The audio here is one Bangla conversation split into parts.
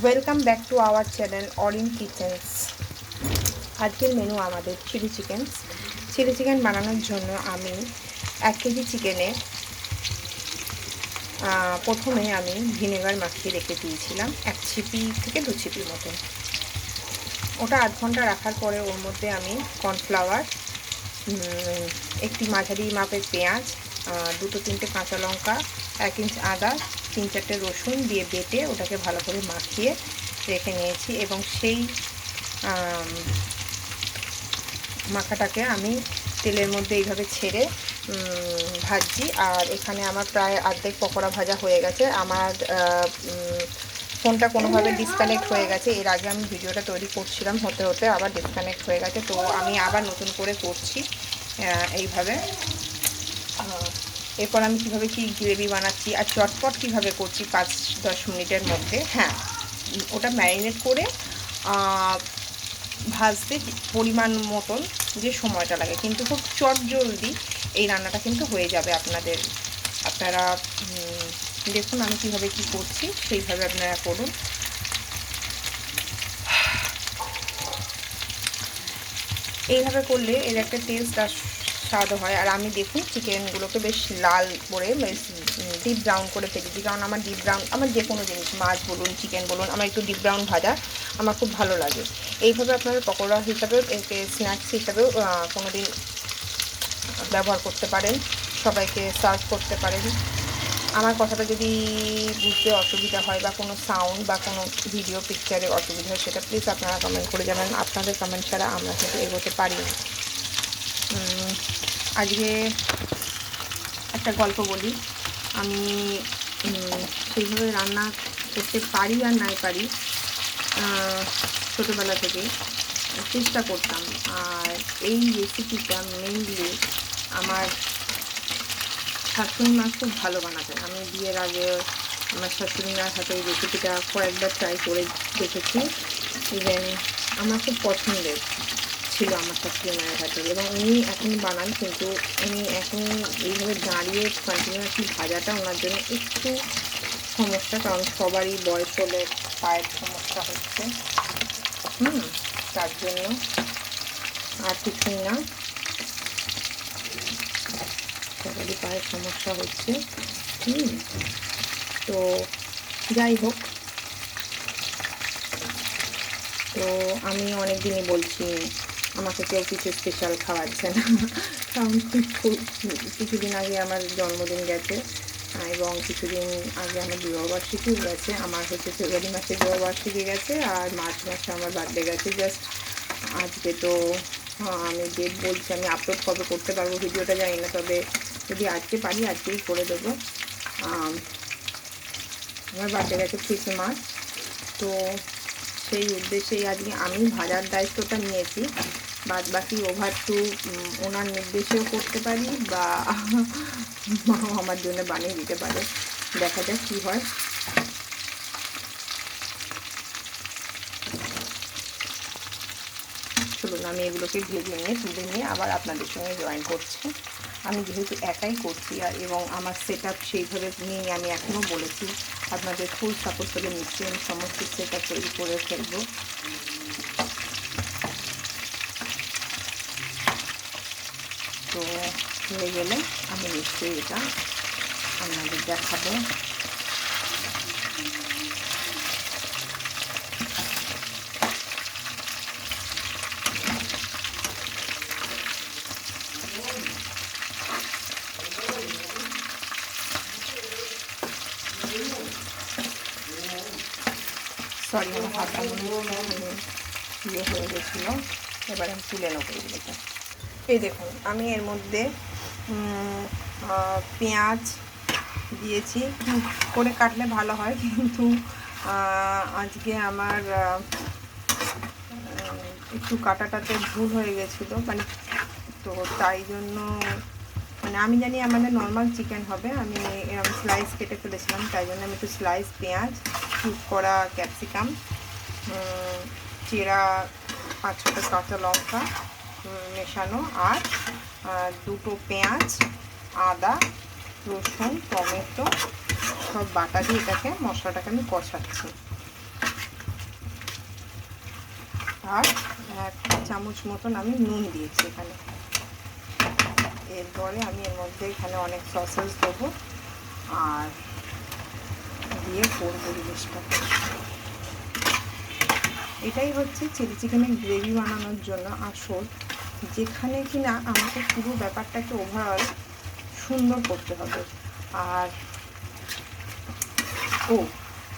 Welcome back to our channel Arin kitchens. আজকের মেনু আমাদের চিলি চিকেন। চিলি চিকেন বানানোর জন্য আমি 1 কেজি চিকেনে প্রথমে আমি ভিনেগার মাখিয়ে রেখে দিয়েছিলাম 1 ছিপি থেকে 2 ছিপি মতন। ওটা আধ ঘন্টা রাখার পরে ওর মধ্যে আমি কর্নফ্লাওয়ার, একটি মাঝারি মাপের পেঁয়াজ, 2-3টে কাঁচা লঙ্কা, 1 ইঞ্চ আদা, 3-4টে রসুন দিয়ে বেটে ওটাকে ভালো করে মাখিয়ে রেখে নিয়েছি এবং সেই মাখাটাকে আমি তেলের মধ্যে এইভাবে ছেড়ে ভাজছি। আর এখানে আমার প্রায় অর্ধেক পকোড়া ভাজা হয়ে গেছে। আমার ফোনটা কোনোভাবে ডিসকানেক্ট হয়ে গেছে। এর আগে আমি ভিডিওটা তৈরি করছিলাম, হতে হতে আবার ডিসকানেক্ট হয়ে গেছে, তো আমি আবার নতুন করে করছি এইভাবে। এরপর আমি কীভাবে কি গ্রেভি বানাচ্ছি আর চটপট কীভাবে করছি 5-10 মিনিটের মধ্যে। হ্যাঁ, ওটা ম্যারিনেট করে ভাজতে পরিমাণ মতন যে সময়টা লাগে, কিন্তু খুব চটজলদি এই রান্নাটা কিন্তু হয়ে যাবে আপনারা দেখুন আমি কীভাবে কি করছি, সেইভাবে আপনারা করুন। এইভাবে করলে এর একটা টেস্ট আর স্বাদ হয়। আর আমি দেখুন চিকেনগুলোকে বেশ লাল করে বেশ ডিপ ব্রাউন করে ভেজেছি, কারণ আমার ডিপ ব্রাউন, আমার যে কোনো জিনিস মাছ বলুন চিকেন বলুন, আমার একটু ডিপ ব্রাউন ভাজা আমার খুব ভালো লাগে। এইভাবে আপনারা পকোড়া হিসাবেও, একে স্ন্যাক্স হিসাবেও কোনো দিন ব্যবহার করতে পারেন, সবাইকে সার্ভ করতে পারেন। আমার কথাটা যদি বুঝতে অসুবিধা হয় বা কোনো সাউন্ড বা কোনো ভিডিও পিকচারে অসুবিধা হয়, সেটা প্লিজ আপনারা কমেন্ট করে জানান। আপনাদের কমেন্ট ছাড়া আমরা কিন্তু এগোতে পারি না। আজকে একটা গল্প বলি। আমি সেইভাবে রান্না করতে পারি আর নাই পারি, ছোটোবেলা থেকে চেষ্টা করতাম। আর এই রেসিপিটা মেনলি আমার শাশুড়ি মা খুব ভালো বানাতেন। আমি বিয়ের আগে আমার শাশুড়ি মার হাতে এই রেসিপিটা কয়েকবার ট্রাই করে দেখেছি। ইভেন আমার খুব পছন্দের ছিল আমার শাশুড়ি মায়ের হাতে, এবং উনি এখন বানান, কিন্তু উনি এখন এইভাবে দাঁড়িয়ে কন্টিনিউয়াসলি ভাজাটা ওনার জন্য একটু সমস্যা, কারণ সবারই বয়স হলে পায়ের সমস্যা হচ্ছে, তার জন্য আর কিছুই না, সবারই পায়ের সমস্যা হচ্ছে। তো যাই হোক, তো আমি অনেক দিনই বলছি আমাকে কেউ কিছু স্পেশাল খাওয়াচ্ছে না, কারণ কিছুদিন আগে আমার জন্মদিন গেছে এবং কিছুদিন আগে আমার বিবাহবার্ষিকীও গেছে। আমার হচ্ছে ফেব্রুয়ারি মাসে বিবাহবার্ষিকী গেছে আর মার্চ মাসে আমার বার্থডে গেছে। জাস্ট আজকে তো আমি ডেট বলছি, আমি আপলোড কবে করতে পারবো ভিডিওটা জানি না, তবে যদি আজকে পারি আজকেই করে দেবো। আমার বার্থডে গেছে 5 মার্চ, তো সেই উদ্দেশ্যেই আজকে আমি ভাজার দায়িত্বটা নিয়েছি। বাদ বাকি ওভার টু ওনার নির্দেশেও করতে পারি বা মাও আমার জন্য বানিয়ে দিতে পারে, দেখা যাক কী হয়। চলুন আমি এগুলোকে ভেজে নিয়ে তুলে নিয়ে আবার আপনাদের সঙ্গে জয়েন করছি। আমি যেহেতু একাই করছি আর এবং আমার সেট আপ সেইভাবে নিয়ে আমি এখনও বলেছি, আপনাদের ফুল সাপোর্ট করে নিশ্চয়ই আমি সমস্ত সেট আপ তৈরি করে ফেলবো। তো হয়ে গেলে আমি নিশ্চয়ই এটা আপনাদের দেখাবো। সরি, আমার হাতটা ইয়ে হয়ে গেছিলো, এবার আমি তুলে নেবো এগুলোকে। এই দেখুন আমি এর মধ্যে পেঁয়াজ দিয়েছি, কী করে কাটলে ভালো হয়, কিন্তু আজকে আমার একটু কাটাটাতে ভুল হয়ে গেছিলো, মানে তো তাই জন্য, মানে আমি জানি আমাদের নর্মাল চিকেন হবে, আমি এরকম স্লাইস কেটে ফেলেছিলাম, তাই জন্য আমি একটু স্লাইস পেঁয়াজ, কিউব করা ক্যাপসিকাম, চেরা 5-6টা কাঁচা লঙ্কা মেশানো, আর 2টো পেঁয়াজ, আদা, রসুন, টমেটো সব বাটা দিয়ে এটাকে মশলাটাকে আমি কষাচ্ছি। আর 1 চামচ মতন আমি নুন দিয়েছি এখানে। এরপরে আমি এর মধ্যে এখানে অনেক সসেস দেবো আর দিয়ে করবো জিনিসটা। এটাই হচ্ছে চিলি চিকেনের গ্রেভি বানানোর জন্য আসল, যেখানে কিনা আমাকে পুরো ব্যাপারটাকে ওভারঅল সুন্দর করতে হবে। আর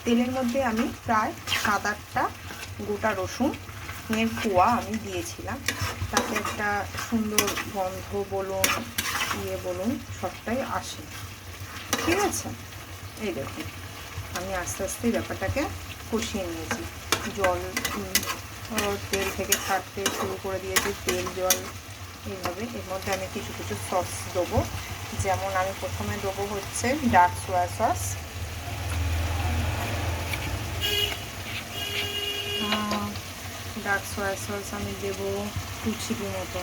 তেলের মধ্যে আমি প্রায় 7-8টা গোটা রসুনের কোয়া আমি দিয়েছিলাম, তাতে একটা সুন্দর গন্ধ বলুন বলুন সবটাই আসে। ঠিক আছে, এই দেখুন আমি আস্তে আস্তে ব্যাপারটাকে কষিয়ে নিয়েছি। জল তেল থেকে ছাড়তে শুরু করে দিয়েছি, তেল জল এইভাবে। এর মধ্যে আমি কিছু কিছু সস দেবো, যেমন আমি প্রথমে দেবো হচ্ছে ডার্ক সোয়া সস, আমি দেবো 2 চিপি মতো,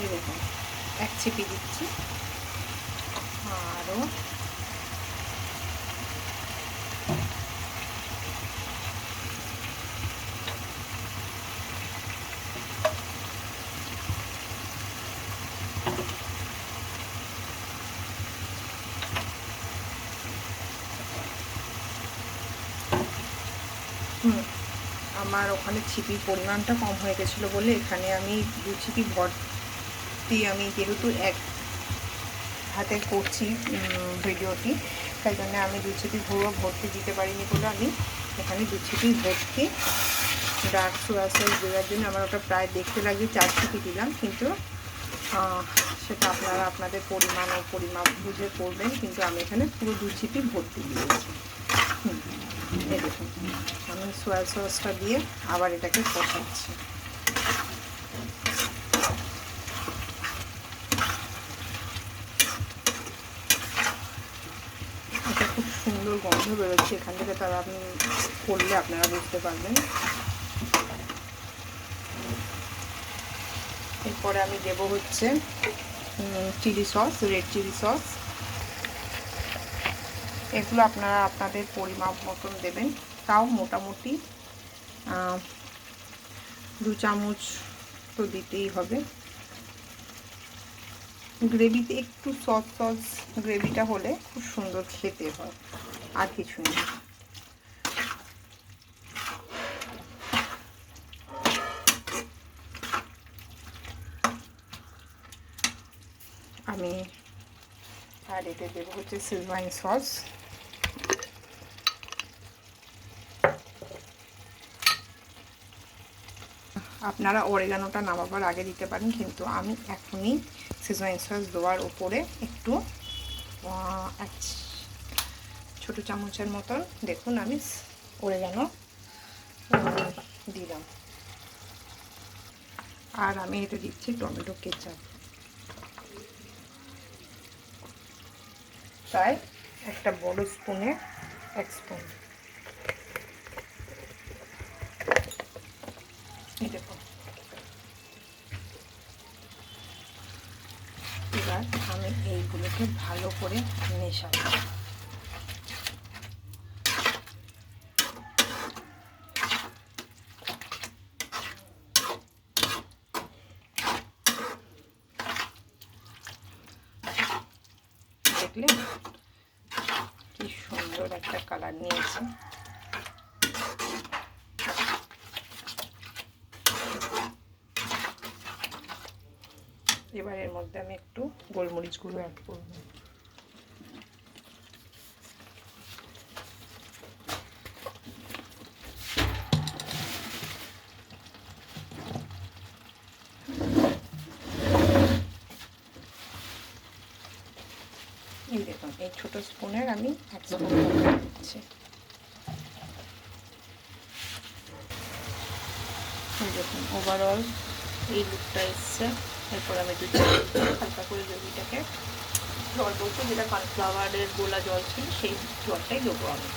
এরকম 1 চিপি দিচ্ছি। আরও আমার ওখানে ছিপির পরিমাণটা কম হয়ে গেছিলো বলে এখানে আমি 2 চিপি ভর্তি, আমি যেহেতু এক হাতে করছি ভিডিওটি, তাই জন্য আমি 2 চিপি ভর্তি দিতে পারিনি বলে আমি এখানে 2 চিপি ভর্তি ডার্ক সোয়া সস দেওয়ার জন্য আমার ওটা প্রায় দেখতে লাগবে 4 চিপি দিলাম, কিন্তু সেটা আপনারা আপনাদের পরিমাণ ও পরিমাপ বুঝে করবেন, কিন্তু আমি এখানে পুরো 2 চিপি ভর্তি দিয়েছি। এই দেখুন আমি সোয়া সসটা দিয়ে আবার এটাকে কষাচ্ছি। এটা খুব সুন্দর গন্ধ বেরোচ্ছে এখান থেকে, তারা আপনি করলে আপনারা বুঝতে পারবেন। এরপরে আমি দেবো হচ্ছে chilli sauce, red chilli sauce. এগুলো আপনারা আপনাদের পরিমাপ মতন দেবেন, তাও মোটামুটি 2 চামচ তো দিতেই হবে। গ্রেভিতে একটু সস গ্রেভিটা হলে খুব সুন্দর খেতে হয়, আর কিছু নেই। আমি আর এতে দেবো হচ্ছে সিজওয়াইন সস। আপনারা অরিগানোটা নামাবার আগে দিতে পারেন, কিন্তু আমি এখনই সিজওয়াইন সস দেওয়ার উপরে একটু 1 ছোট চামচের মতন দেখুন আমি অরিগানো দিলাম। আর আমি এটা দিচ্ছি টমেটো কেচাপ, প্রায় একটা বড় স্পুনে 1 স্পুন। দেখুন এবার আমি এইগুলোকে ভালো করে মেশাবো। দেখলেন কি সুন্দর একটা কালার নিয়েছে। এবার এর মধ্যে আমি একটু গোলমরিচ গুঁড়ো অ্যাড করব। এই দেখুন এই ছোট স্পুনের আমি 1 স্পুন দিচ্ছি। এই দেখুন ওভারঅল এই লুকটা এসছে। এরপর আমি হালকা করে গ্রেভিটাকে জল বলছি, যেটা কর্নফ্লাওয়ারের গোলা জল ছিল সেই জলটাই দেবো আমি।